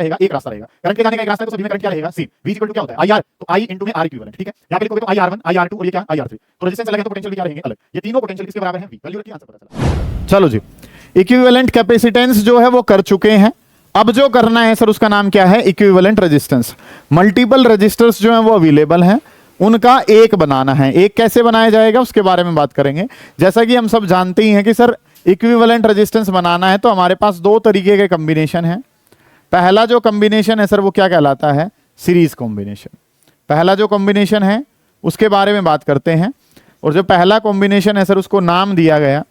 रहेगा, एक रास्ता रहेगा, करंट के जाने का एक रास्ता है, तो सभी में करंट क्या रहेगा, सेम। V इक्वल टू क्या होता है, IR, तो I इंटू में R इक्विवेलेंट, ठीक है। यहाँ पे लिखोगे तो IR1, IR2 और ये क्या IR3, तो रेजिस्टेंस अलग है तो पोटेंशियल भी क्या रहेंगे अलग। ये तीनों पोटेंशियल किसके बराबर है, V। वैल्यू रखिए, आंसर पता चला। चलो जी, इक्विवेलेंट कैपेसिटेंस जो है वो कर चुके हैं। अब जो करना है सर उसका नाम क्या है, इक्विवेलेंट रेजिस्टेंस। मल्टीपल रेजिस्टर्स जो हैं वो अवेलेबल हैं, उनका एक बनाना है। एक कैसे बनाया जाएगा उसके बारे में बात करेंगे। जैसा कि हम सब जानते ही हैं कि सर इक्विवेलेंट रेजिस्टेंस बनाना है तो हमारे पास दो तरीके के कॉम्बिनेशन है। पहला जो कॉम्बिनेशन है सर वो क्या कहलाता है, सीरीज कॉम्बिनेशन। पहला जो कॉम्बिनेशन है उसके बारे में बात करते हैं। और जो पहला कॉम्बिनेशन है सर उसको नाम दिया गया,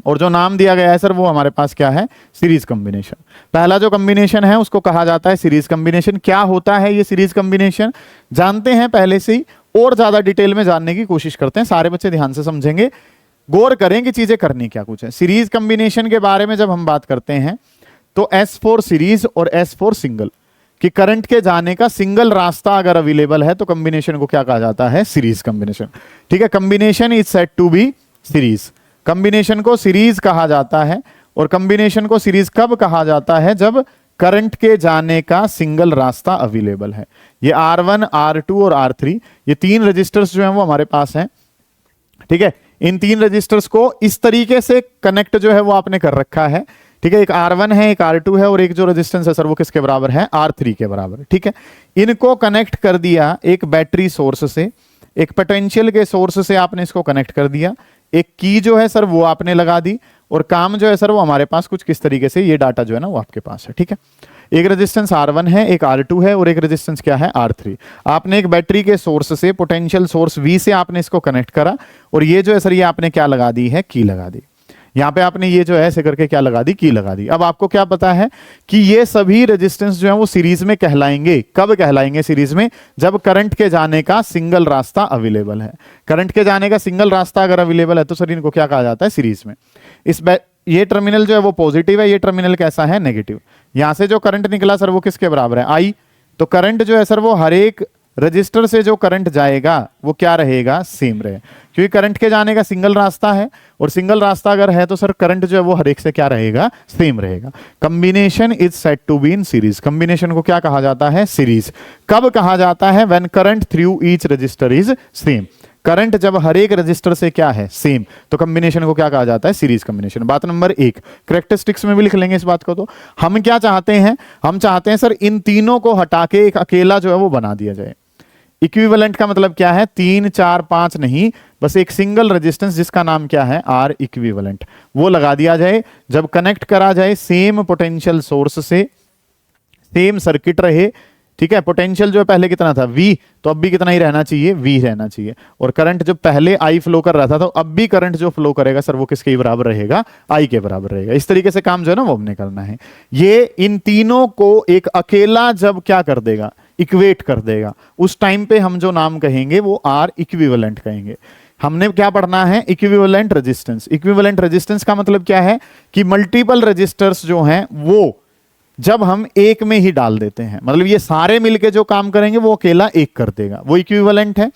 और जो नाम दिया गया है सर वो हमारे पास क्या है, सीरीज कॉम्बिनेशन। पहला जो कॉम्बिनेशन है उसको कहा जाता है सीरीज कॉम्बिनेशन। क्या होता है ये सीरीज कॉम्बिनेशन, जानते हैं पहले से ही, और ज्यादा डिटेल में जानने की कोशिश करते हैं। सारे बच्चे ध्यान से समझेंगे, गौर करें कि चीजें करनी क्या कुछ है। सीरीज कॉम्बिनेशन के बारे में जब हम बात करते हैं तो S फॉर सीरीज और S फॉर सिंगल, कि करंट के जाने का सिंगल रास्ता अगर अवेलेबल है तो कॉम्बिनेशन को क्या कहा जाता है, सीरीज कॉम्बिनेशन। ठीक है, combination is said to be series. Combination को सीरीज कहा जाता है। और कॉम्बिनेशन को सीरीज कब कहा जाता है, जब करंट के जाने का सिंगल रास्ता अवेलेबल है। ये R1, R2 और R3 ये तीन रजिस्टर्स जो हैं वो हमारे पास हैं। ठीक है, इन तीन रजिस्टर्स को इस तरीके से कनेक्ट जो है वो आपने कर रखा है। ठीक है, एक R1 है, एक R2 है, और एक जो रेजिस्टेंस है सर वो किसके बराबर है, R3 के बराबर। ठीक है, इनको कनेक्ट कर दिया एक बैटरी सोर्स से, एक पोटेंशियल के सोर्स से आपने इसको कनेक्ट कर दिया। एक की जो है सर वो आपने लगा दी, और काम जो है सर वो हमारे पास कुछ किस तरीके से, ये डाटा जो है ना वो आपके पास है। ठीक है, एक रेजिस्टेंस R1 है, एक R2 है, और एक रेजिस्टेंस क्या है, R3। आपने एक बैटरी के सोर्स से, पोटेंशियल सोर्स V से आपने इसको कनेक्ट करा, और ये जो है सर ये आपने क्या लगा दी है, की लगा दी। यहां पे आपने ये जो है ऐसे करके क्या लगा दी, की लगा दी। अब आपको क्या पता है कि ये सभी रेजिस्टेंस जो है वो सीरीज में कहलाएंगे। कब कहलाएंगे सीरीज में, जब करंट के जाने का सिंगल रास्ता अवेलेबल है। करंट के जाने का सिंगल रास्ता अगर अवेलेबल है तो सर इनको क्या कहा जाता है, सीरीज में। ये टर्मिनल जो है वो पॉजिटिव है, ये टर्मिनल कैसा है, नेगेटिव। यहां से जो करंट निकला सर वो किसके बराबर है, I। तो करंट जो है सर वो हर एक रजिस्टर से जो करंट जाएगा वो क्या रहेगा, सेम रहे, क्योंकि करंट के जाने का सिंगल रास्ता है, और सिंगल रास्ता अगर है तो सर करंट जो है वो हर एक से क्या रहेगा, सेम रहेगा। Combination is said to be in series. Combination को क्या कहा जाता है, सीरीज। कब कहा जाता है, when current through each resistor is same. Current जब हर एक रजिस्टर से क्या है, सेम, तो कॉम्बिनेशन को क्या कहा जाता है, सीरीज कॉम्बिनेशन। बात नंबर 1, कैरेक्टरिस्टिक्स में भी लिख लेंगे इस बात को। तो हम क्या चाहते हैं, हम चाहते हैं सर इन तीनों को हटा के एक अकेला जो है वो बना दिया जाए। इक्विवेलेंट का मतलब क्या है, 3, 4, 5 नहीं, बस एक सिंगल रेजिस्टेंस जिसका नाम क्या है, R इक्विवेलेंट, वो लगा दिया जाए। जब कनेक्ट करा जाए सेम पोटेंशियल सोर्स से, सेम सर्किट रहे। ठीक है, पोटेंशियल जो है पहले कितना था, V, तो अब भी कितना ही रहना चाहिए, V रहना चाहिए। और करंट जो पहले I फ्लो कर रहा था तो अब भी करंट जो फ्लो करेगा सर वो किसके बराबर रहेगा, I के बराबर रहेगा। इस तरीके से काम जो है ना वो हमने करना है। ये इन तीनों को एक अकेला जब क्या कर देगा, इक्वेट कर देगा, उस टाइम पे हम जो नाम कहेंगे वो R इक्विवेलेंट कहेंगे। हमने क्या पढ़ना है, इक्विवेलेंट रेजिस्टेंस। इक्विवेलेंट रेजिस्टेंस का मतलब क्या है कि मल्टीपल रेजिस्टर्स जो हैं वो जब हम एक में ही डाल देते हैं, मतलब ये सारे मिलके जो काम करेंगे वो अकेला एक कर देगा, वो इक्विवेलेंट है।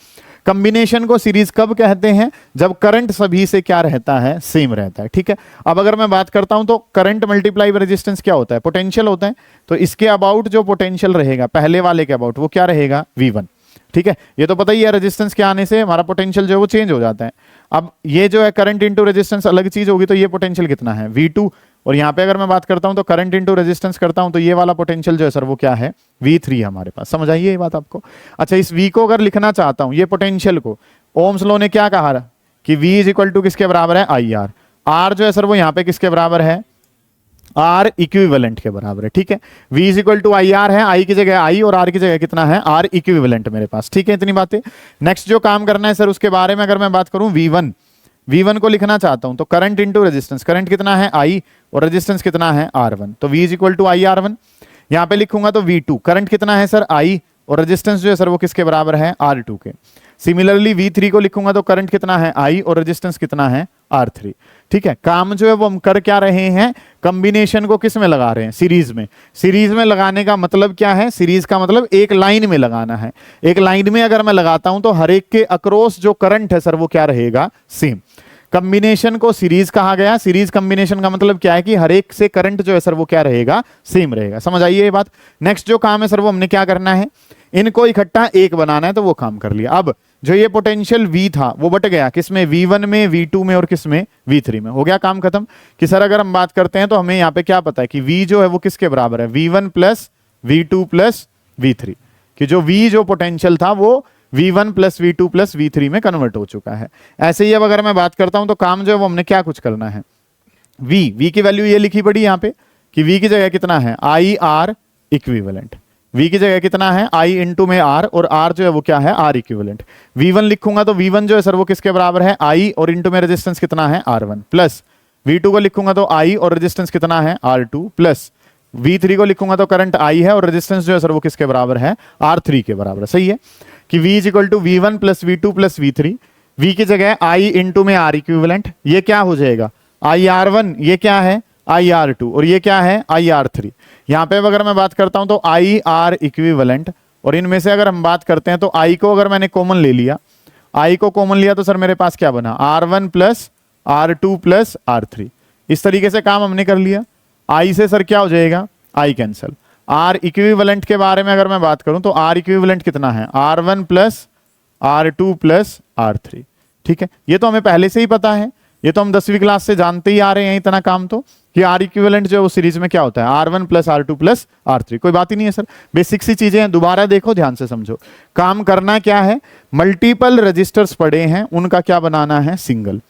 कॉम्बिनेशन को सीरीज कब कहते हैं, जब करंट सभी से क्या रहता है, सेम रहता है। ठीक है, अब अगर मैं बात करता हूं तो करंट मल्टीप्लाई रेजिस्टेंस क्या होता है, पोटेंशियल होता है। तो इसके अबाउट जो पोटेंशियल रहेगा, पहले वाले के अबाउट, वो क्या रहेगा, V1। ठीक है, ये तो पता ही है, रेजिस्टेंस के आने से हमारा पोटेंशियल जो है वो चेंज हो जाता है। अब ये जो है करंट इंटू रेजिस्टेंस अलग चीज होगी, तो ये पोटेंशियल कितना है, V2। और यहां पे अगर मैं बात करता हूं तो करंट इंटू रेजिस्टेंस करता हूं तो ये वाला पोटेंशियल जो है सर वो क्या है, V3 हमारे पास। समझ आइए ये बात आपको। अच्छा, इस V को अगर लिखना चाहता हूं, ये पोटेंशियल को, ओम्स लॉ ने क्या कहा कि V इज इक्वल टू किसके बराबर है, IR। R जो है सर वो यहां पे किसके बराबर है, R इक्विवेलेंट के बराबर है। ठीक है, V is equal to IR है, I की जगह I और R की जगह कितना है, R इक्विवेलेंट मेरे पास। ठीक है, इतनी बातें। नेक्स्ट जो काम करना है सर उसके बारे में अगर मैं बात करूं, V1 को लिखना चाहता हूं तो करंट इंटू रेजिस्टेंस, करंट कितना है I और रेजिस्टेंस कितना है R1, तो V is equal to IR1। यहां पे लिखूंगा तो V2, करंट कितना है सर I और रेजिस्टेंस जो है सर वो किसके बराबर है, R2 के। सिमिलरली V3 को लिखूंगा तो करंट कितना है I और रेजिस्टेंस कितना है, R3। ठीक है, काम जो है वो हम कर क्या रहे हैं, कॉम्बिनेशन को किस में लगा रहे हैं, सीरीज में। सीरीज में लगाने का मतलब क्या है, सीरीज का मतलब एक लाइन में लगाना है। एक लाइन में अगर मैं लगाता हूं तो हर एक के अक्रॉस जो करंट है सर वो क्या रहेगा, सेम। कॉम्बिनेशन को सीरीज कहा गया। सीरीज कॉम्बिनेशन का मतलब क्या है कि हर एक से करंट जो है सर वो क्या रहेगा, सेम रहेगा। समझ आइए ये बात। नेक्स्ट जो काम है सर वो हमने क्या करना है, इनको इकट्ठा एक बनाना है, तो वो काम कर लिया। अब जो ये पोटेंशियल V था वो बट गया किसमें, V1 में, V2 में और किसमें, V3 में। हो गया काम खत्म। कि सर अगर हम बात करते हैं तो हमें यहाँ पे क्या पता है कि V जो है वो किसके बराबर है, V1 plus V2 plus V3। कि जो V जो पोटेंशियल था वो V1 plus V2 plus V3 में कन्वर्ट हो चुका है। ऐसे ही अब अगर मैं बात करता हूं तो काम जो है वो हमने क्या कुछ करना है, V की वैल्यू ये लिखी पड़ी यहाँ पे कि V की जगह कितना है, IR इक्विवेलेंट। V की जगह कितना है, I इंटू में R, और R जो है वो क्या है, R इक्विवेलेंट। V1 लिखूंगा तो V1 जो है सर वो किसके बराबर है, I, और इंटू में रेजिस्टेंस कितना है, R1, प्लस V2 को लिखूंगा तो I और रेजिस्टेंस कितना है, R2, प्लस V3 को लिखूंगा तो करंट I है और रेजिस्टेंस जो है सर वो किसके बराबर है, R3 के बराबर। सही है कि V is equal to V1 plus V2 plus V3। V की जगह I इंटू में R इक्विवेलेंट, ये क्या हो जाएगा, IR1, ये क्या है, IR2, और ये क्या है, IR3। यहाँ पे अगर मैं बात करता हूं तो IR इक्विवेलेंट, और इनमें से अगर हम बात करते हैं तो I को अगर मैंने कॉमन ले लिया, I को कॉमन लिया तो सर मेरे पास क्या बना, R1 plus R2 plus R3। इस तरीके से काम हमने कर लिया। I से सर क्या हो जाएगा, I कैंसल। R इक्विवेलेंट के बारे में अगर मैं बात करूं तो R इक्विवेलेंट कितना है, R1 plus R2 plus R3। ठीक है, ये तो हमें पहले से ही पता है, ये तो हम 10वीं क्लास से जानते ही आ रहे हैं इतना काम तो, कि R इक्विवेलेंट जो है वो सीरीज में क्या होता है, R1 plus R2 plus R3। कोई बात ही नहीं है सर, बेसिक सी चीजें हैं, दोबारा देखो ध्यान से समझो। काम करना क्या है, मल्टीपल रजिस्टर्स पड़े हैं, उनका क्या बनाना है, सिंगल।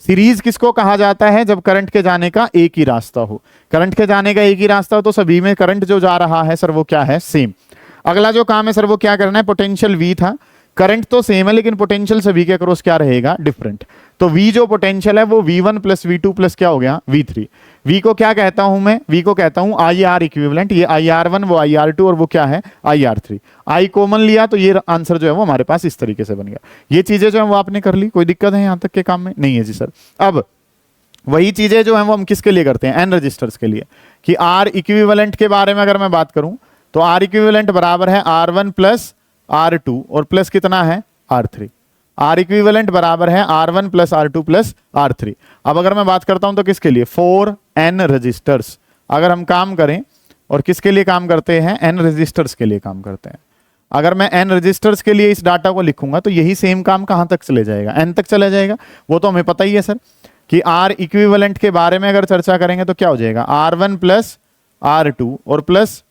सीरीज किसको कहा जाता है, जब करंट के जाने का एक ही रास्ता हो। करंट के जाने का एक ही रास्ता हो तो सभी में करंट जो जा रहा है सर वो क्या है, सेम। अगला जो काम है सर वो क्या करना है, पोटेंशियल V था, करंट तो सेम है लेकिन पोटेंशियल सभी के अक्रॉस क्या रहेगा, डिफरेंट। तो V जो पोटेंशियल है वो V1 प्लस V2 प्लस क्या हो गया, V3। V को क्या कहता हूं मैं, V को कहता हूं IR इक्विवेलेंट। ये IR1 वो IR2 और वो क्या है, IR3। I कॉमन लिया तो ये आंसर जो है वो हमारे पास इस तरीके से बन गया। ये चीजें जो है वो आपने कर ली, कोई दिक्कत है यहां तक के काम में, नहीं है जी सर। अब वही चीजें जो है वो हम किसके लिए करते हैं, N रजिस्टर्स के लिए। कि R इक्विवेलेंट के बारे में अगर मैं बात करूं तो R इक्विवेलेंट बराबर है R1 प्लस R2 और प्लस कितना है, R3। R इक्विवेलेंट बराबर है R1 plus R2 plus R3। अब अगर मैं बात करता हूं तो किसके लिए, 4N रजिस्टर्स। अगर हम काम करें और किसके लिए काम करते हैं, N रजिस्टर्स के लिए काम करते हैं। अगर मैं N रजिस्टर्स के लिए इस डाटा को लिखूंगा तो यही सेम काम कहां तक चले जाएगा, N तक चला जाएगा। वो तो हमें पता ही है सर कि R इक्विवेलेंट के बारे में अगर चर्चा करेंगे तो क्या हो जाएगा, R1 प्लस R2 और प्लस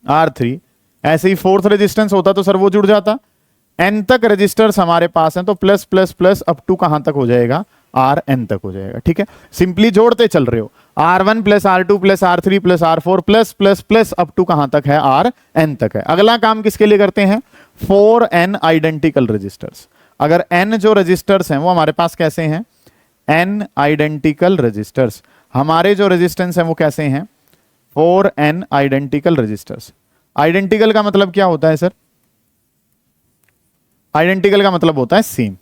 R3। ऐसे ही फोर्थ रेजिस्टेंस होता तो सर वो जुड़ जाता। N तक रजिस्टर्स हमारे पास हैं तो plus plus plus up to कहां तक हो जाएगा, Rn तक हो जाएगा। ठीक है, सिंपली जोड़ते चल रहे हो, R1 plus R2 plus R3 plus R4 plus plus plus up to कहां तक है, Rn तक है। अगला काम किसके लिए करते हैं, 4N आइडेंटिकल रजिस्टर्स। अगर N जो रजिस्टर्स हैं वो हमारे पास कैसे हैं, N आइडेंटिकल रजिस्टर्स। हमारे जो रेजिस्टेंस हैं वो कैसे हैं, 4N आइडेंटिकल रजिस्टर्स। आइडेंटिकल का मतलब क्या होता है सर, आइडेंटिकल का मतलब होता है सेम।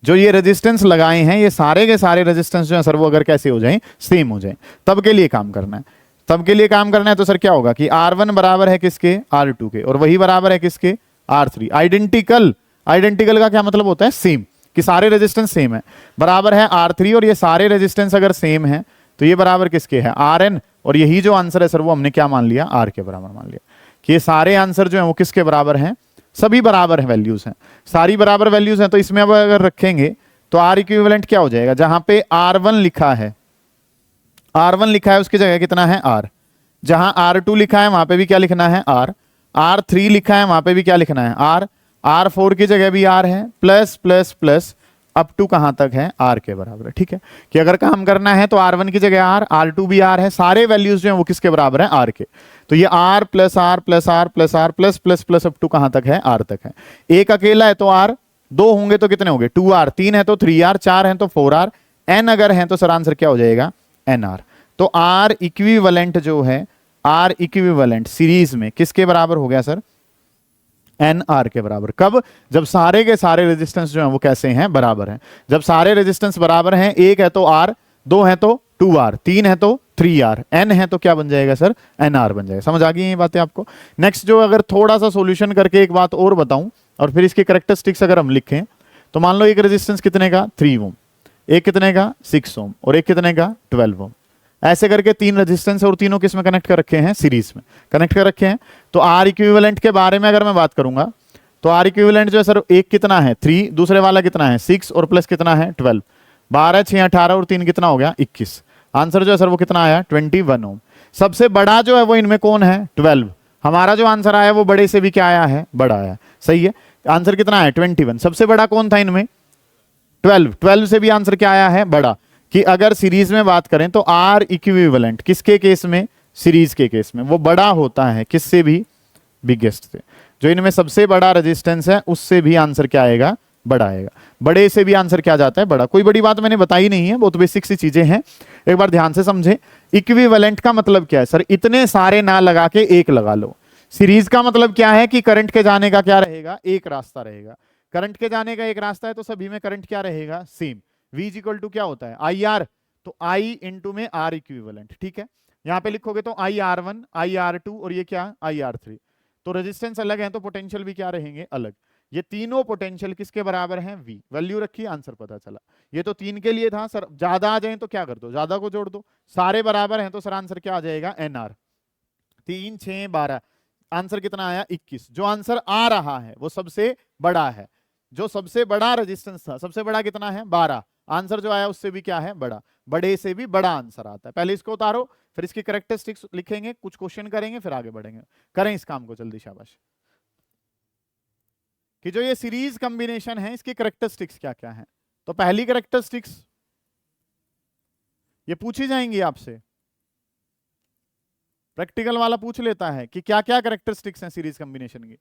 जो ये रेजिस्टेंस लगाए हैं ये सारे के सारे रेजिस्टेंस जो है सर वो अगर कैसे हो जाएं, सेम हो जाएं, तब के लिए काम करना है। तब के लिए काम करना है तो सर क्या होगा कि R1 बराबर है किसके, R2 के, और वही बराबर है किसके, R3। आइडेंटिकल, आइडेंटिकल का क्या मतलब होता है, सेम, कि सारे रेजिस्टेंस सेम है, बराबर है R3। और ये सारे रेजिस्टेंस अगर सेम है तो ये बराबर किसके है, Rn। और यही जो आंसर है सर वो हमने क्या मान लिया, R के बराबर मान लिया। कि ये सारे आंसर जो है वो किसके बराबर हैं, सभी बराबर है वैल्यूज हैं, सारी बराबर वैल्यूज हैं। तो इसमें अब अगर रखेंगे तो R इक्विवेलेंट क्या हो जाएगा, जहां पे R1 लिखा है, R1 लिखा है उसकी जगह कितना है, R। जहां R2 लिखा है वहां पे भी क्या लिखना है, R। R3 लिखा है वहां पे भी क्या लिखना है, R। R4 की जगह भी R है, plus plus plus up to कहां तक है, R के बराबर है। ठीक है, कि अगर काम करना है तो R1 की जगह R, R2 भी R है, सारे वैल्यूज जो हैं वो किसके बराबर है, R के। तो ये R plus R plus R plus R plus plus plus up to कहां तक है, R तक है। एक अकेला है तो R, दो होंगे तो कितने होंगे, 2R, तीन है तो 3R, चार है तो 4R, N अगर है तो सर आंसर क्या हो जाएगा, NR। तो R इक्विवेलेंट जो है, R इक्विवेलेंट सीरीज में किसके बराबर हो गया सर, NR के बराबर। कब, जब सारे के सारे रेजिस्टेंस जो हैं वो कैसे हैं, बराबर हैं। जब सारे रेजिस्टेंस बराबर हैं, एक है तो R, दो है तो 2R, तीन है तो 3R, N है तो क्या बन जाएगा सर, NR बन जाएगा। समझ आ गई ये बातें आपको। नेक्स्ट जो अगर थोड़ा सा सॉल्यूशन करके एक बात और बताऊं और फिर इसके कैरेक्टरिस्टिक्स अगर हम लिखें तो मान लो एक रेजिस्टेंस कितने का, 3 ओम। एक कितने का 6 ओम और एक कितने का 12 ओम। ऐसे करके 3 रेजिस्टेंस और तीनों किस में कनेक्ट कर रखे हैं, सीरीज में कनेक्ट कर रखे हैं। तो आर इक्विवेलेंट के बारे में अगर मैं बात करूंगा तो आर इक्विवेलेंट जो है सर, एक कितना है 3, दूसरे वाला कितना है 6 और प्लस कितना है 12, 12 6 18 और 3 कितना हो गया 21। आंसर जो है सर वो कितना आया 21 ओम। सबसे बड़ा जो है वो इनमें कौन है 12। हमारा जो आंसर आया वो बड़े से भी क्या आया है, बड़ा आया। सही है, आंसर कितना है 21। सबसे बड़ा कौन था इनमें 12, 12 से भी आंसर क्या आया है बड़ा। कि अगर सीरीज में बात करें तो आर इक्विवेलेंट किसके केस में, सीरीज के केस में वो बड़ा होता है किससे भी, बिगेस्ट से। जो इनमें सबसे बड़ा रेजिस्टेंस है उससे भी आंसर क्या आएगा, बड़ा आएगा। बड़े से भी आंसर क्या जाता है, बड़ा। कोई बड़ी बात मैंने बताई नहीं है, बहुत बेसिक सी चीजें हैं, एक बार ध्यान से समझे। इक्विवेलेंट का मतलब क्या है सर, इतने सारे ना लगा के एक लगा लो। सीरीज का मतलब क्या है कि करंट के जाने का क्या रहेगा, एक रास्ता रहेगा। करंट के जाने का एक रास्ता है तो सभी में करंट क्या रहेगा, same. V is equal to क्या होता है आई आर, तो I इंटू में R इक्विवेलेंट। ठीक है, यहां पे लिखोगे तो IR1 IR2 और ये क्या IR3। तो रेजिस्टेंस अलग है तो पोटेंशियल भी क्या रहेंगे, अलग। ये तीनों पोटेंशियल किसके बराबर हैं, V। वैल्यू रखी, आंसर पता चला। ये तो 3 के लिए था सर, ज्यादा आ जाए तो क्या कर दो, ज्यादा को जोड़ दो। सारे बराबर हैं तो सर आंसर क्या आ जाएगा NR। 3 6 12, आंसर कितना आया 21। जो आंसर आ रहा है वो सबसे बड़ा है। जो सबसे बड़ा रेजिस्टेंस था, सबसे बड़ा कितना है 12, आंसर जो आया उससे भी क्या है बड़ा। बड़े से भी बड़ा आंसर आता है। पहले इसको उतारो, फिर इसकी कैरेक्टरिस्टिक्स लिखेंगे, कुछ क्वेश्चन करेंगे, फिर आगे बढ़ेंगे। करें इस काम को जल्दी, शाबाश। कि जो ये सीरीज कॉम्बिनेशन है इसकी कैरेक्टरिस्टिक्स क्या क्या है। तो पहली कैरेक्टरिस्टिक्स ये पूछी जाएंगी आपसे, प्रैक्टिकल वाला पूछ लेता है कि क्या क्या कैरेक्टरिस्टिक्स हैं सीरीज कॉम्बिनेशन की।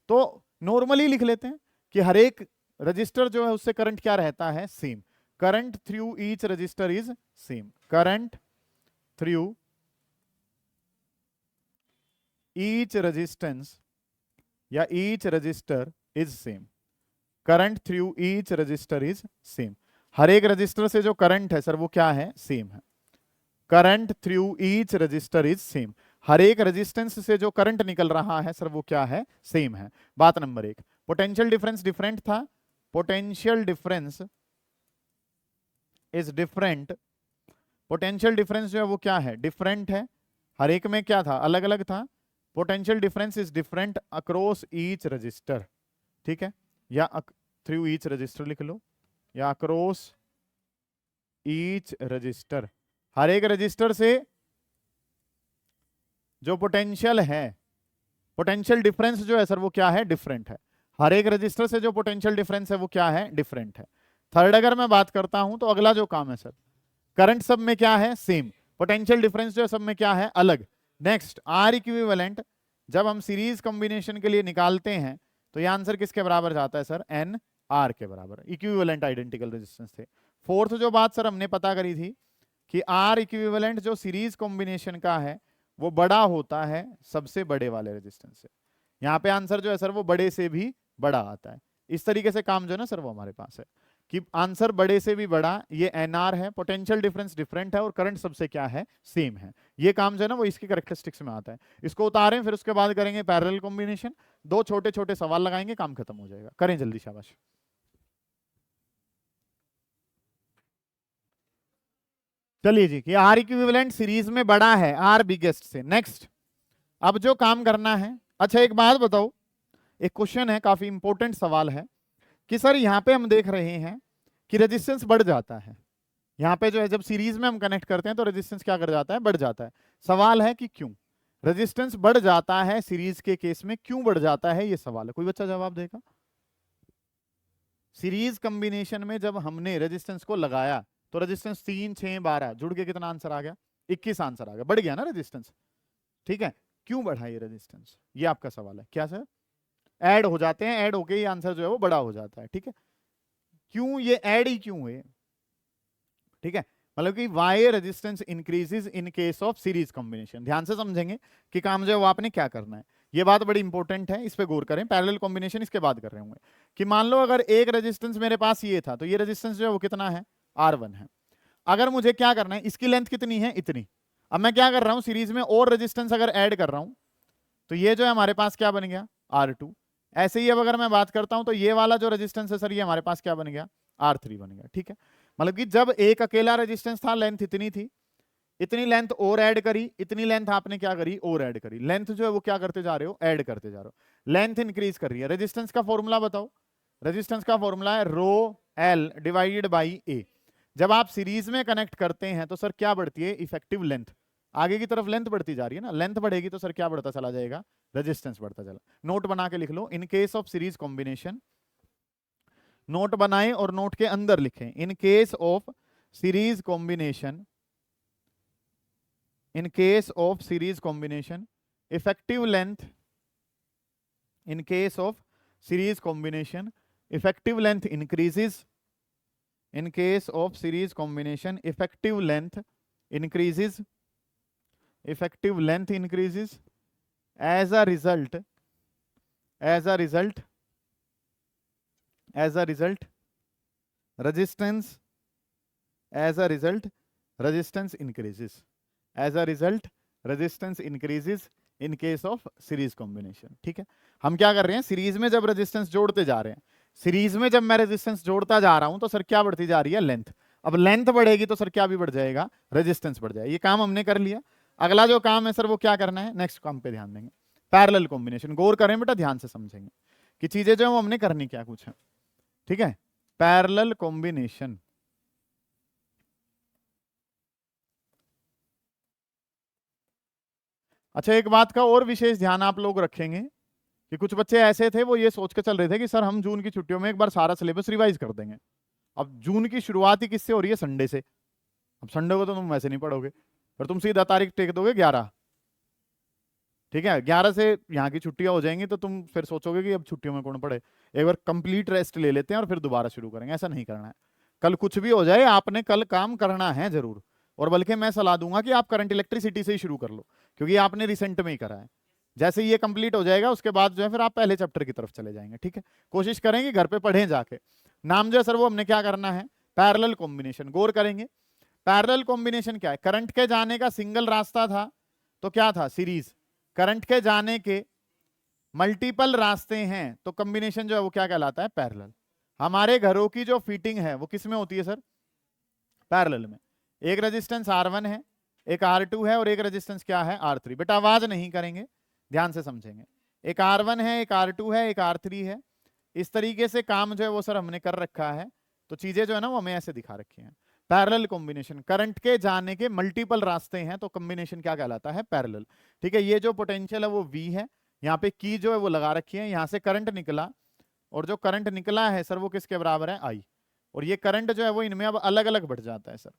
तो नॉर्मली लिख लेते हैं कि हर एक रजिस्टर जो है उससे करंट क्या रहता है, same. Current through each resistor is same. Current through each resistance या each resistor is same. Current through each resistor is same. हर एक रजिस्टर से जो करंट है सर वो क्या है, सेम है। Current through each resistor is same. हर एक रेजिस्टेंस से जो करंट निकल रहा है सर वो क्या है, सेम है। बात नंबर 1। पोटेंशियल डिफरेंस डिफरेंट था, potential difference is different. Potential difference जो है वो क्या है, डिफरेंट है। हर एक में क्या था, अलग अलग था। Potential difference is different across each register. ठीक है, या थ्रू ईच रजिस्टर लिख लो, या अक्रॉस ईच रजिस्टर। हर एक रजिस्टर से जो पोटेंशियल है, पोटेंशियल डिफरेंस जो है सर वो क्या है, डिफरेंट है। हर एक रजिस्टर से जो पोटेंशियल डिफरेंस है वो क्या है, डिफरेंट है। थर्ड अगर मैं बात करता हूं तो अगला जो काम है सर, करंट सब में क्या है, सेम। पोटेंशियल डिफरेंस जो है सब में क्या है, अलग। नेक्स्ट आर इक्विवेलेंट, जब हम सीरीज कॉम्बिनेशन के लिए निकालते हैं तो ये आंसर किसके बराबर जाता है सर, एन आर के बराबर। इक्विवेलेंट आइडेंटिकल रेजिस्टेंस थे। फोर्थ जो बात सर हमने पता करी थी कि आर इक्विवेलेंट जो सीरीज कॉम्बिनेशन का है वो बड़ा होता है सबसे बड़े वाले रेजिस्टेंस से। यहाँ पे आंसर जो है सर वो बड़े से भी बड़ा आता है। इस तरीके से काम जो है ना सर वो हमारे पास है कि आंसर बड़े से भी बड़ा, ये एनआर है। पोटेंशियल डिफरेंस डिफरेंट है और करंट सबसे क्या है, सेम है। ये काम जो है ना वो इसकी कैरेक्टरिस्टिक्स में आता है। इसको उतारें, फिर उसके बाद करेंगे पैरेलल कॉम्बिनेशन। 2 छोटे छोटे सवाल लगाएंगे, काम खत्म हो जाएगा। करें जल्दी, शाबाश। चलिए जी, कि आर इक्विवेलेंट सीरीज में बड़ा है आर बिगेस्ट से। नेक्स्ट, अब जो काम करना है, अच्छा एक बात बताओ, एक क्वेश्चन है, काफी इंपॉर्टेंट सवाल है कि सर यहाँ पे हम देख रहे हैं कि रेजिस्टेंस बढ़ जाता है। यहाँ पे जो है जब सीरीज में हम कनेक्ट करते हैं तो रेजिस्टेंस क्या कर जाता है, बढ़ जाता है। सवाल है कि क्यों रेजिस्टेंस बढ़ जाता है सीरीज के केस में, क्यों बढ़ जाता है, ये सवाल है। कोई बच्चा जवाब देगा। सीरीज कॉम्बिनेशन में जब हमने रेजिस्टेंस को लगाया तो रेजिस्टेंस 3 6 12 जुड़ के कितना आंसर आ गया, 21 आंसर आ गया। बढ़ गया ना रेजिस्टेंस, ठीक है। क्यों बढ़ा ये रेजिस्टेंस, ये आपका सवाल है। क्या सर, ऐड हो जाते हैं, ऐड होके ही आंसर जो है वो बड़ा हो जाता है। ठीक है, क्यों ये ऐड ही क्यों हुए, ठीक है। मतलब कि why resistance increases in case of series combination. ध्यान से समझेंगे कि काम जो है वो आपने क्या करना है। ये बात बड़ी इंपॉर्टेंट है, इस पे गौर करें। पैरेलल कॉम्बिनेशन इसके बाद कर रहे होंगे कि मान लो अगर एक रेजिस्टेंस मेरे पास ये था तो ये रेजिस्टेंस जो है वो कितना है, R1 है। अगर मुझे क्या करना है, इसकी लेंथ कितनी है, इतनी। अब मैं क्या कर रहा हूं, सीरीज में और रेजिस्टेंस अगर ऐड कर रहा हूं तो ये जो है हमारे पास क्या बन गया, R2। ऐसे ही अब अगर मैं बात करता हूं तो ये वाला जो रेजिस्टेंस है सर ये हमारे पास क्या बन गया, R3 बन गया। ठीक है, मतलब कि जब एक अकेला रेजिस्टेंस था लेंथ इतनी थी, इतनी लेंथ और ऐड करी, इतनी लेंथ आपने क्या करी और ऐड करी, लेंथ जो है वो क्या करते जा रहे हो, ऐड करते जा रहे हो, लेंथ इंक्रीज कर रही है। रेजिस्टेंस का फॉर्मूला बताओ, रेजिस्टेंस का फॉर्मूला है रो एल डिवाइडेड बाई ए। जब आप सीरीज में कनेक्ट करते हैं तो सर क्या बढ़ती है, इफेक्टिव लेंथ, आगे की तरफ लेंथ बढ़ती जा रही है ना, लेंथ बढ़ेगी तो सर क्या बढ़ता चला जाएगा, रेजिस्टेंस बढ़ता चला। नोट बना के लिख लो, in case of series combination, note बनाएं और नोट के अंदर लिखें, in case of series combination, in case of series combination effective length, in case of series combination effective length increases, in case of series combination effective length increases, effective length increases, as a result, as a result, as a result resistance, as a result resistance increases, as a result resistance increases in case of series combination। ठीक है, हम क्या कर रहे हैं, series में जब resistance जोड़ते जा रहे हैं, सीरीज में जब मैं रेजिस्टेंस जोड़ता जा रहा हूं तो सर क्या बढ़ती जा रही है, लेंथ। अब लेंथ बढ़ेगी तो सर क्या भी बढ़ जाएगा, रेजिस्टेंस बढ़ जाएगा। ये काम हमने कर लिया। अगला जो काम है सर वो क्या करना है, नेक्स्ट काम पे ध्यान देंगे, पैरेलल कॉम्बिनेशन। गौर करें बेटा, ध्यान से समझेंगे कि चीजें जो हमने करनी क्या कुछ है। ठीक है, पैरेलल कॉम्बिनेशन। अच्छा, एक बात का और विशेष ध्यान आप लोग रखेंगे कि कुछ बच्चे ऐसे थे वो ये सोच के चल रहे थे कि सर हम जून की छुट्टियों में एक बार सारा सिलेबस रिवाइज कर देंगे। अब जून की शुरुआत ही किससे हो रही है, संडे से। अब संडे को तो तुम वैसे नहीं पढ़ोगे, पर तुम सीधा तारीख टेक दोगे 11। ठीक है, 11 से यहाँ की छुट्टियां हो जाएंगी तो तुम फिर सोचोगे कि अब छुट्टियों में कौन पढ़े, एक बार कंप्लीट रेस्ट ले लेते हैं और फिर दोबारा शुरू करेंगे। ऐसा नहीं करना है। कल कुछ भी हो जाए, आपने कल काम करना है जरूर। और बल्कि मैं सलाह दूंगा कि आप करंट इलेक्ट्रिसिटी से ही शुरू कर लो, क्योंकि आपने रिसेंट में ही करा है। जैसे ये कंप्लीट हो जाएगा उसके बाद जो है फिर आप पहले चैप्टर की तरफ चले जाएंगे। ठीक है, कोशिश करेंगे घर पे पढ़ें जाके। नाम जो है सर वो हमने क्या करना है, पैरेलल कॉम्बिनेशन। गौर करेंगे, पैरेलल कॉम्बिनेशन क्या है, करंट के जाने का सिंगल रास्ता था तो क्या था, सीरीज। करंट के जाने के मल्टीपल रास्ते हैं तो कॉम्बिनेशन जो है वो क्या कहलाता है, पैरेलल। हमारे घरों की जो फिटिंग है वो किस में होती है सर, पैरेलल में। एक रेजिस्टेंस R1 है, एक R2 है और एक रेजिस्टेंस क्या है, R3। बेटा आवाज नहीं करेंगे, ध्यान से समझेंगे। एक R1 है, एक R2 है, एक R3 है। इस तरीके से काम जो है वो सर हमने कर रखा है। तो चीजें जो है ना वो हमें ऐसे दिखा रखी हैं। पैरेलल कॉम्बिनेशन, करंट के जाने के मल्टीपल रास्ते हैं तो कॉम्बिनेशन क्या कहलाता है, पैरेलल। ठीक है, ये जो पोटेंशियल है वो V है, यहाँ पे की जो है वो लगा रखी है, यहाँ से करंट निकला और जो करंट निकला है सर वो किसके बराबर है, I। और ये करंट जो है वो इनमें अब अलग अलग बढ़ जाता है सर।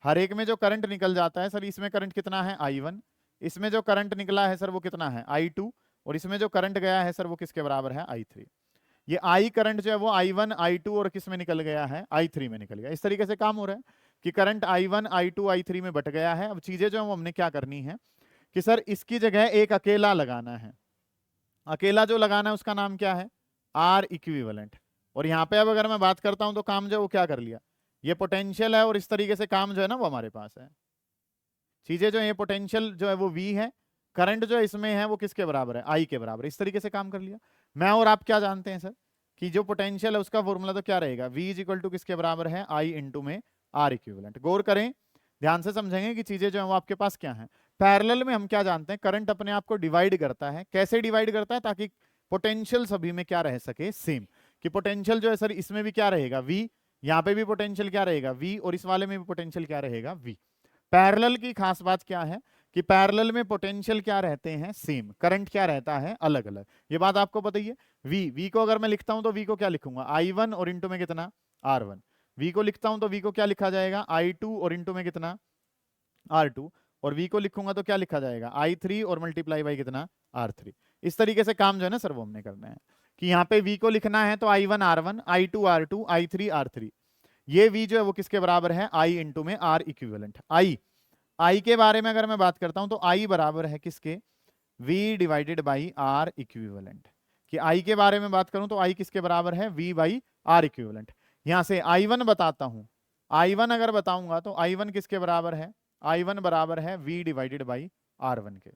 हर एक में जो करंट निकल जाता है सर, इसमें करंट कितना है, I1। इसमें जो करंट निकला है सर वो कितना है, I2। और इसमें जो करंट गया है सर वो किसके बराबर है, I3। ये I करंट जो है वो I1 I2 और किस में निकल गया है, I3 में निकल गया। इस तरीके से काम हो रहा है कि करंट I1 I2 I3 में बट गया है। अब चीजें जो है वो हमने क्या करनी है कि सर इसकी जगह एक अकेला लगाना है। अकेला जो लगाना है उसका नाम क्या है, R इक्विवेलेंट। और यहाँ पे अब अगर मैं बात करता हूं तो काम जो है वो क्या कर लिया, ये पोटेंशियल है और इस तरीके से काम जो है ना वो हमारे पास है। चीजें जो है, ये पोटेंशियल जो है वो V है, करंट जो इसमें है वो किसके बराबर है, I के बराबर। इस तरीके से काम कर लिया। मैं और आप क्या जानते हैं सर कि जो पोटेंशियल है उसका फॉर्मूला तो क्या रहेगा, V इज इक्वल टू किसके बराबर है, I इंटू में R इक्विवेलेंट। गौर करें, ध्यान से समझेंगे कि चीजें जो है वो आपके पास क्या है। पैरेलल में हम क्या जानते हैं, करंट अपने आप को डिवाइड करता है। कैसे डिवाइड करता है, ताकि पोटेंशियल सभी में क्या रह सके, सेम। कि पोटेंशियल जो है सर इसमें भी क्या रहेगा, V, यहाँ पे भी पोटेंशियल क्या रहेगा, V, और इस वाले में भी पोटेंशियल क्या रहेगा, V। पैरेलल की खास बात क्या है कि पैरेलल में पोटेंशियल क्या रहते हैं, सेम, करंट क्या रहता है, अलग अलग। ये बात आपको पता ही है। V को अगर मैं लिखता हूं तो V को क्या लिखूंगा, I1 और इंटू में कितना, R1। V को लिखता हूं तो V को क्या लिखा जाएगा, I2 और इंटू में कितना, R2। और V को लिखूंगा तो क्या लिखा जाएगा, I3 और मल्टीप्लाई बाई कितना, R3। इस तरीके से काम जो है ना सर वो हमने करना है कि यहाँ पे V को लिखना है तो I1 R1, I2 R2, I3 R3। ये V जो है वो किसके बराबर है, I इंटू में R इक्विवेलेंट। I के बारे में अगर मैं बात करता हूं तो I बराबर है किसके, V divided by R equivalent. कि I के बारे में बात करूं तो I किसके बराबर है, V बाई R इक्विवेलेंट। यहां से I1 बताता हूं, I1 अगर बताऊंगा तो I1 किसके बराबर है, I1 बराबर है V डिवाइडेड बाई R1 के।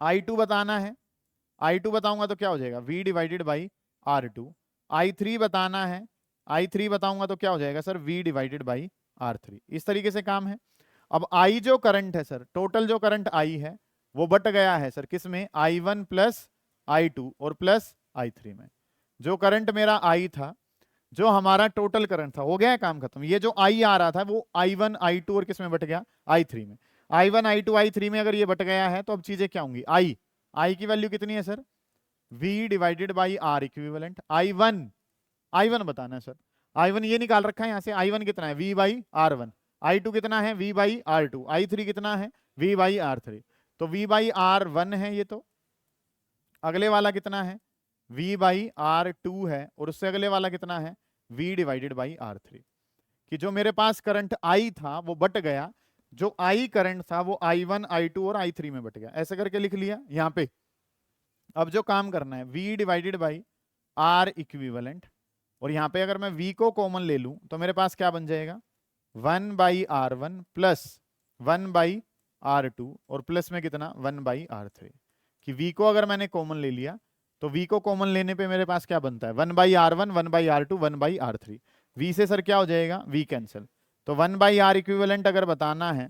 I2 बताना है, I2 बताऊंगा तो क्या हो जाएगा, V divided by R2। I3 बताना है I3 बताऊंगा तो क्या हो जाएगा sir, V divided by R3। इस तरीके से काम है। अब I जो करंट है सर, टोटल जो करंट I है वो बट गया है सर किस में, I1 प्लस I2 और प्लस I3 में। जो करंट मेरा I था, जो हमारा टोटल करंट था, हो गया है काम खत्म। ये जो I आ रहा था वो I1 I2 और किस में बट गया, I3 में। I1 I2 I3 में अगर ये बट गया है तो अब चीजें क्या होंगी, I की वैल्यू कितनी है sir, V divided by R equivalent. I1 बताना है सर, I1 ये निकाल रखा है यहाँ से, I1 कितना है V बाई R1, I2 कितना है V बाई R2, I3 कितना है V बाई R3। तो V बाई R1 है ये, तो अगले वाला कितना है V बाई R2 है, और उससे अगले वाला कितना है V डिवाइडेड बाई R3। कि जो मेरे पास करंट I था वो बट गया, जो I करंट था वो I1 I2 और I3 में बट गया, ऐसे करके लिख लिया यहाँ पे। अब जो काम करना है V divided by R equivalent, और यहाँ पे अगर मैं V को कॉमन ले लूं तो मेरे पास क्या बन जाएगा, 1 by R1 plus 1 by R2 और प्लस में कितना 1 बाई R3। कि V को अगर मैंने कॉमन ले लिया तो V को कॉमन लेने पे मेरे पास क्या बनता है, 1 by R1 1 by R2 1 by R3। V से सर क्या हो जाएगा, V कैंसिल। तो 1 बाई R इक्विवेलेंट अगर बताना है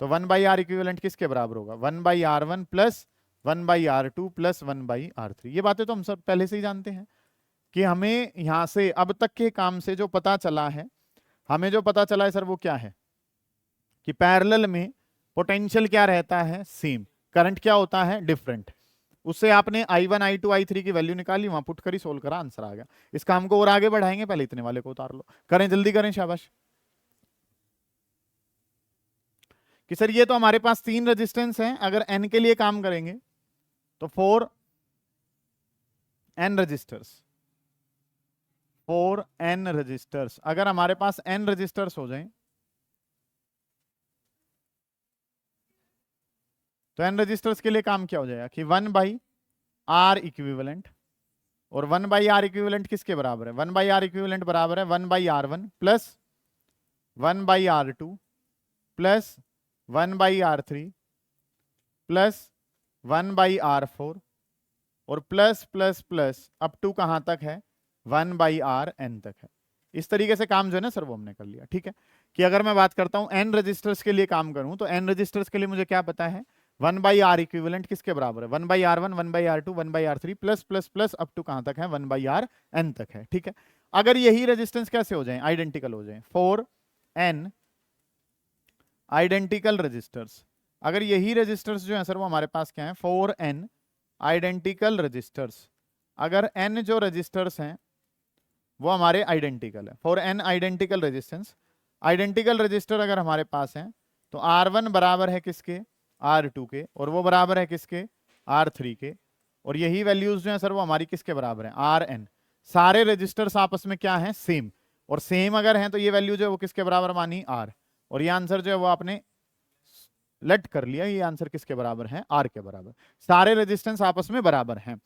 तो 1 बाई R इक्विवेलेंट किसके बराबर होगा, 1 by R1 plus 1 by R2 plus 1 by R3। ये बातें तो हम सब पहले से ही जानते हैं। कि हमें यहां से अब तक के काम से जो पता चला है, हमें जो पता चला है सर वो क्या है, कि पैरेलल में पोटेंशियल क्या रहता है, सेम, करंट क्या होता है, डिफरेंट। उससे आपने I1 I2 I3 की वैल्यू निकाली, वहां पुट करी, सोल्व करा, आंसर आ गया। इस काम को और आगे बढ़ाएंगे, पहले इतने वाले को उतार लो, करें जल्दी करें, शाबाश। कि सर ये तो हमारे पास 3 रेजिस्टेंस हैं, अगर n के लिए काम करेंगे तो 4n रजिस्टर्स, 4n रजिस्टर्स, अगर हमारे पास n रजिस्टर्स हो जाएं तो n रजिस्टर्स के लिए काम क्या हो जाएगा, कि 1 बाई R इक्विवेलेंट, और 1 बाई R इक्विवेलेंट किसके बराबर है, 1 बाई R इक्विवेलेंट बराबर है 1 by R1 plus 1 by R2 plus 1 by R3 plus 1 by R4 और plus plus plus up to कहां तक है, 1 बाई Rn तक है। इस तरीके से काम जो है ना सर वो हमने कर लिया। ठीक है, कि अगर मैं बात करता हूं n रजिस्टर्स के लिए काम करूं तो n रजिस्टर्स के लिए मुझे क्या पता है, 1 बाई R इक्विवेलेंट किसके बराबर है, 1 by R1 1 by R2 1 by R3 plus plus plus up to कहां तक है, 1 बाई Rn तक है। ठीक है, अगर यही रेजिस्टेंस कैसे हो जाए, आइडेंटिकल हो जाए, 4n आइडेंटिकल रजिस्टर्स, अगर यही रजिस्टर्स जो है सर वो हमारे पास क्या है, 4n आइडेंटिकल रजिस्टर्स, अगर n जो रजिस्टर्स हैं वो हमारे आइडेंटिकल है, 4n identical resistance, identical register अगर हमारे पास है तो R1 बराबर है किसके, R2 के, और वो बराबर है किसके, R3 के, और यही वैल्यूज जो है सर वो हमारी किसके बराबर है, Rn। सारे रजिस्टर्स आपस में क्या है, सेम, और सेम अगर हैं तो ये वैल्यू जो है वो किसके बराबर मानी, R, और ये आंसर जो है वो आपने लेट कर लिया, ये आंसर किसके बराबर है, R के बराबर। सारे रेजिस्टेंस आपस में बराबर हैं।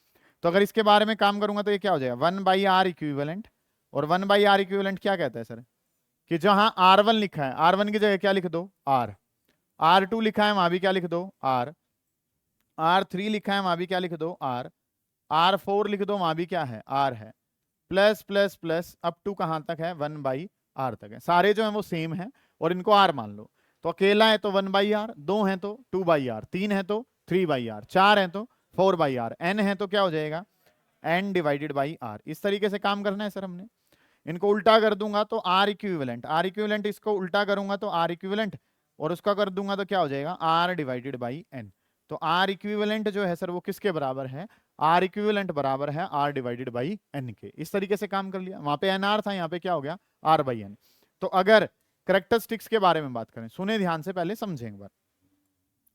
तो अगर इसके बारे में काम करूंगा तो ये क्या हो जाएगा, 1 बाई R इक्विवेलेंट, और 1 बाई R इक्विवेलेंट क्या कहता है सर, कि जहां R1 लिखा है R1 की जगह क्या लिख दो, R, R2 लिखा है वहां भी क्या लिख दो, R, R3 लिखा है वहां भी क्या लिख दो, R, R4 लिख दो वहां भी क्या है, R है, plus plus plus up to कहां तक है, 1 बाई R तक है। सारे जो है वो सेम है और इनको R मान लो। तो अकेला है तो 1 बाई R, 2 है तो 2 बाई R, 3 है तो 3 बाई R, 4 है तो 4 बाई R, n है तो क्या हो जाएगा, n डिवाइडेड बाई R। इस तरीके से काम करना है सर हमने। इनको उल्टा कर दूंगा तो R इक्विवेलेंट, इसको उल्टा करूंगा तो R इक्विवेलेंट, और उसका कर दूंगा तो क्या हो जाएगा, R डिवाइडेड बाई n। तो R इक्विवेलेंट जो है सर वो किसके बराबर है, R इक्विवेलेंट बराबर है R डिवाइडेड बाई n के। इस तरीके से काम कर लिया, वहां पे NR था, यहाँ पे क्या हो गया, R बाई n। तो अगर कैरेक्टरिस्टिक्स के बारे में बात करें, सुने ध्यान से, पहले समझें एक बार।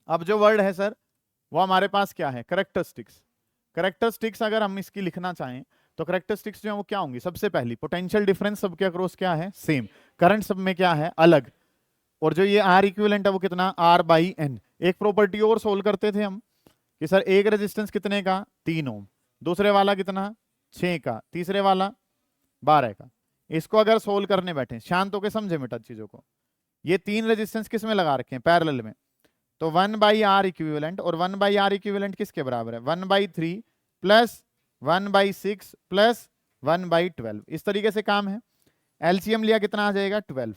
अब जो वर्ड है सर वो हमारे पास क्या है, कैरेक्टरिस्टिक्स। कैरेक्टरिस्टिक्स अगर हम इसकी लिखना चाहें तो कैरेक्टरिस्टिक्स जो है वो क्या होंगी, सबसे पहली पोटेंशियल डिफरेंस सबके अक्रॉस क्या है, सेम, करंट सब में क्या है, अलग, और जो ये R इक्विवेलेंट है वो कितना, R बाई n। एक प्रॉपर्टी और सोल्व करते थे हम कि सर एक रेजिस्टेंस कितने का, 3 ओम, दूसरे वाला कितना, 6 का, तीसरे वाला 12 का। इसको अगर सोल्व करने बैठे, शांत होकर समझे बेटा चीजों को, ये 3 रेजिस्टेंस किस में लगा रखे हैं, पैरेलल में, तो 1 बाई R इक्विवेलेंट, और 1 बाई R इक्विवेलेंट किसके बराबर है, 1 by 3 plus 1 by 6 plus 1 by 12। इस तरीके से काम है। एलसीएम लिया कितना आ जाएगा 12,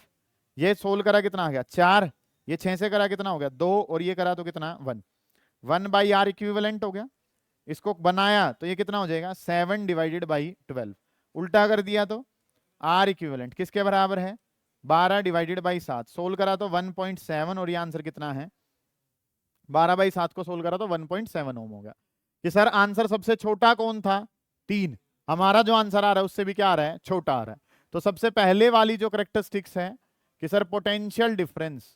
ये सोल्व करा कितना आ गया 4, ये 6 से करा कितना हो गया 2, और ये करा तो कितना 1, 1/r इक्विवेलेंट हो गया। इसको बनाया तो ये कितना हो जाएगा 7 डिवाइडेड बाई 12, उल्टा कर दिया तो r इक्विवेलेंट किसके बराबर है 12 डिवाइडेड बाई 7, सोल्व करा तो 1.7, और ये आंसर कितना है 12/7 को सोल्व करा तो 1.7 ओम हो गया। कि सर आंसर सबसे छोटा कौन था 3, हमारा जो आंसर आ रहा है उससे भी क्या आ रहा है छोटा आ रहा है। तो सबसे पहले वाली जो करेक्टरिस्टिक्स है कि सर पोटेंशियल डिफरेंस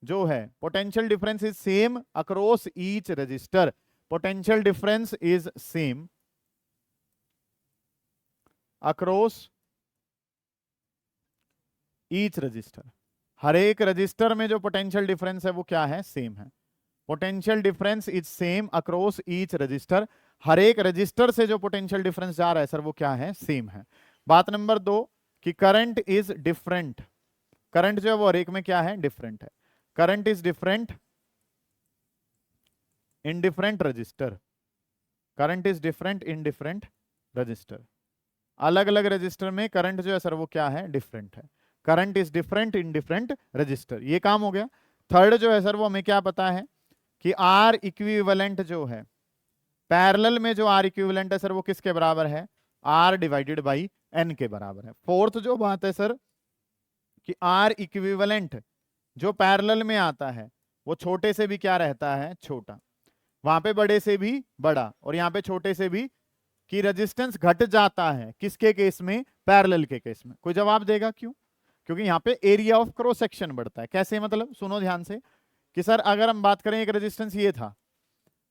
जो है, potential difference is same across each register, potential difference is same across each register, हर एक रजिस्टर में जो पोटेंशियल डिफरेंस है वो क्या है सेम है। Potential difference is same across each register, हर एक रजिस्टर से जो पोटेंशियल डिफरेंस जा रहा है सर वो क्या है सेम है। बात नंबर 2 कि करंट इज डिफरेंट, करंट जो है वो हर एक में क्या है डिफरेंट है, current is different in different register, current is different in different register, अलग अलग रजिस्टर में करंट जो है सर वो क्या है डिफरेंट है, current is different in different register, ये काम हो गया। थर्ड जो है सर वो हमें क्या पता है कि आर इक्विवेलेंट जो है पैरेलल में जो आर इक्विवेलेंट है सर वो किसके बराबर है आर डिवाइडेड बाई एन के बराबर है। फोर्थ जो बात है सर कि आर इक्विवेलेंट जो पैरेलल में आता है वो छोटे से भी क्या रहता है छोटा, वहां पे बड़े से भी बड़ा और यहाँ पे छोटे से भी, कि रेजिस्टेंस घट जाता है किसके केस में पैरेलल के केस में। कोई जवाब देगा क्यों? क्योंकि यहाँ पे एरिया ऑफ क्रॉस सेक्शन बढ़ता है। कैसे मतलब सुनो ध्यान से कि सर अगर हम बात करें एक रेजिस्टेंस ये था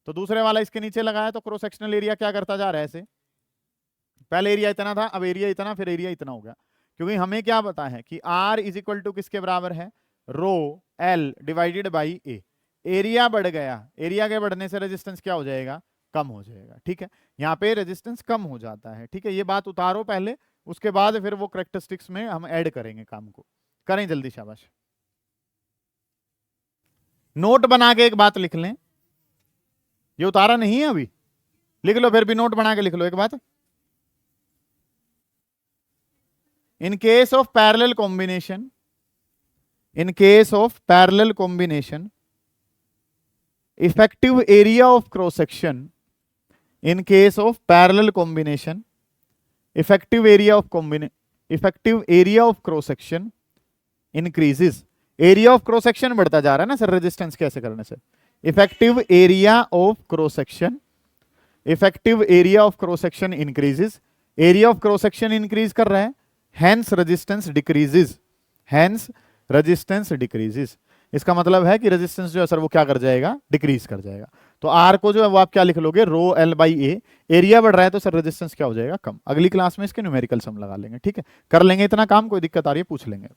तो दूसरे वाला इसके नीचे लगाया तो क्रॉस सेक्शनल एरिया क्या करता जा रहा है ऐसे, पहले एरिया इतना था अब एरिया इतना फिर एरिया इतना हो गया, क्योंकि हमें क्या पता है कि R इज इक्वल टू किसके बराबर है रो L divided by A, area बढ़ गया, एरिया के बढ़ने से रेजिस्टेंस क्या हो जाएगा कम हो जाएगा। ठीक है, यहाँ पे रेजिस्टेंस कम हो जाता है। ठीक है, ये बात उतारो पहले, उसके बाद फिर वो करेक्टरिस्टिक्स में हम ऐड करेंगे काम को। करें जल्दी शाबाश। नोट बना के एक बात लिख लें, ये उतारा नहीं है अभी, लिख लो फिर भी नोट बना के लिख लो एक बात। इन case of parallel combination, in case of parallel combination effective area of cross section, in case of parallel combination effective area of cross section increases, area of cross section बढ़ता जा रहा है ना सर रेजिस्टेंस कैसे करने से, effective area of cross section increases, area of cross section increase कर रहा है, hence resistance decreases, hence resistance decreases. इसका मतलब है कि रेजिस्टेंस जो है सर वो क्या कर जाएगा डिक्रीज कर जाएगा। तो आर को जो है वो आप क्या लिख लोगे rho L by A, area बढ़ रहा है तो सर रेजिस्टेंस क्या हो जाएगा कम। अगली क्लास में इसके न्यूमेरिकल सम लगा लेंगे। ठीक है, कर लेंगे इतना काम, कोई दिक्कत आ रही है पूछ लेंगे।